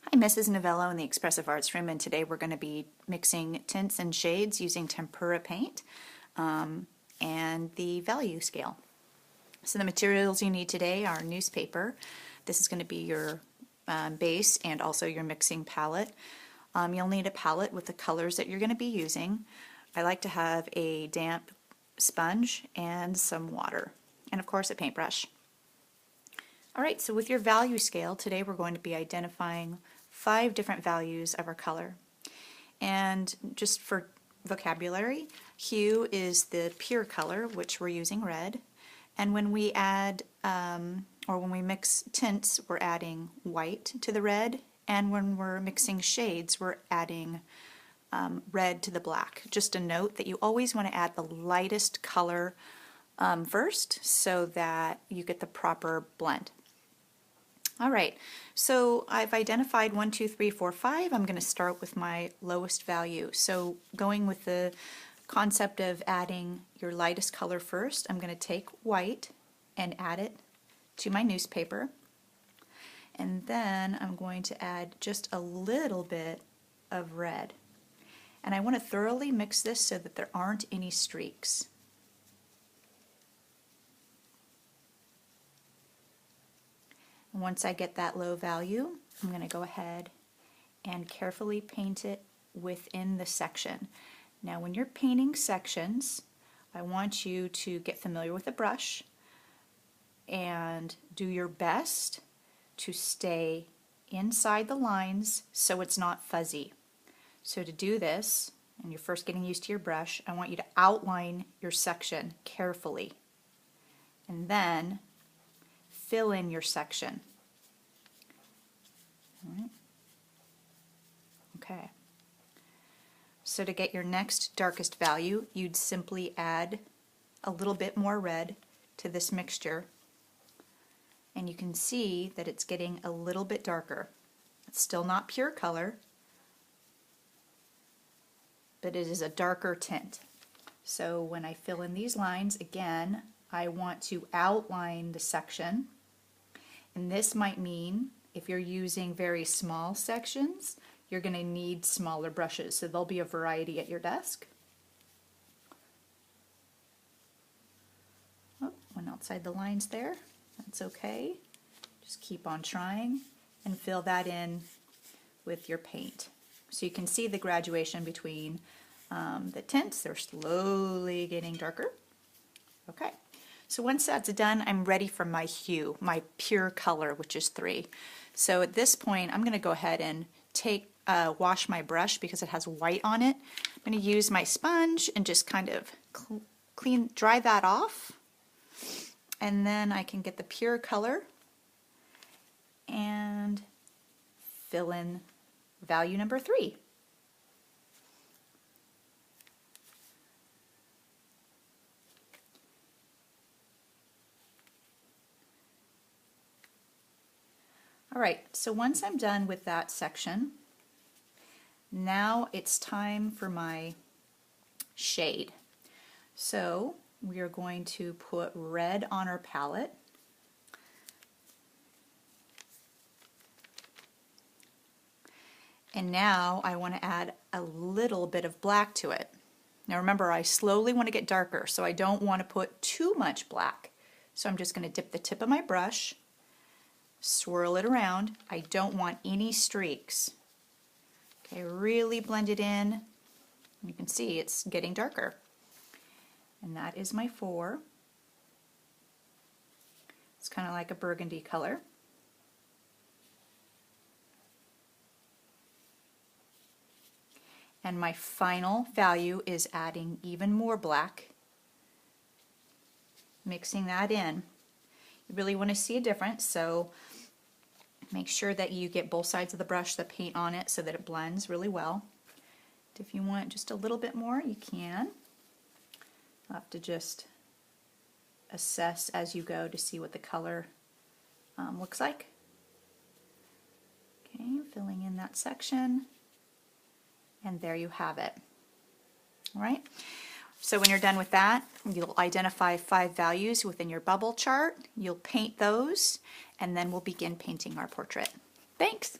Hi, Mrs. Novello in the Expressive Arts Room, and today we're going to be mixing tints and shades using tempera paint and the value scale. So the materials you need today are newspaper. This is going to be your base and also your mixing palette. You'll need a palette with the colors that you're going to be using. I like to have a damp sponge and some water, and of course a paintbrush. Alright, so with your value scale, today we're going to be identifying 5 different values of our color. And just for vocabulary, hue is the pure color, which we're using red. And when we add, or when we mix tints, we're adding white to the red. And when we're mixing shades, we're adding red to the black. Just a note that you always want to add the lightest color first so that you get the proper blend. Alright, so I've identified 1, 2, 3, 4, 5. I'm going to start with my lowest value. So going with the concept of adding your lightest color first, I'm going to take white and add it to my newspaper. And then I'm going to add just a little bit of red. And I want to thoroughly mix this so that there aren't any streaks. Once I get that low value, I'm going to go ahead and carefully paint it within the section. Now when you're painting sections, I want you to get familiar with the brush and do your best to stay inside the lines so it's not fuzzy. So to do this, and you're first getting used to your brush, I want you to outline your section carefully and then fill in your section. All right. Okay. So to get your next darkest value, you'd simply add a little bit more red to this mixture, and you can see that it's getting a little bit darker. It's still not pure color, but it is a darker tint. So when I fill in these lines, again, I want to outline the section, and this might mean if you're using very small sections, you're going to need smaller brushes, so there'll be a variety at your desk. Oh, went outside the lines there. That's okay. Just keep on trying and fill that in with your paint. So you can see the graduation between the tints. They're slowly getting darker. Okay. So once that's done, I'm ready for my hue, my pure color, which is 3. So at this point, I'm going to go ahead and wash my brush because it has white on it. I'm going to use my sponge and just kind of dry that off. And then I can get the pure color and fill in value number 3. Alright, so once I'm done with that section, now it's time for my shade. So we are going to put red on our palette. And now I want to add a little bit of black to it. Now remember, I slowly want to get darker, so I don't want to put too much black. So I'm just going to dip the tip of my brush, swirl it around. I don't want any streaks. Okay, really blend it in. You can see it's getting darker. And that is my 4. It's kind of like a burgundy color. And my final value is adding even more black, mixing that in. You really want to see a difference, so make sure that you get both sides of the brush, the paint on it, so that it blends really well. If you want just a little bit more, you can. You'll have to just assess as you go to see what the color looks like. Okay, filling in that section, and there you have it. All right. So when you're done with that, you'll identify 5 values within your bubble chart. You'll paint those, and then we'll begin painting our portrait. Thanks.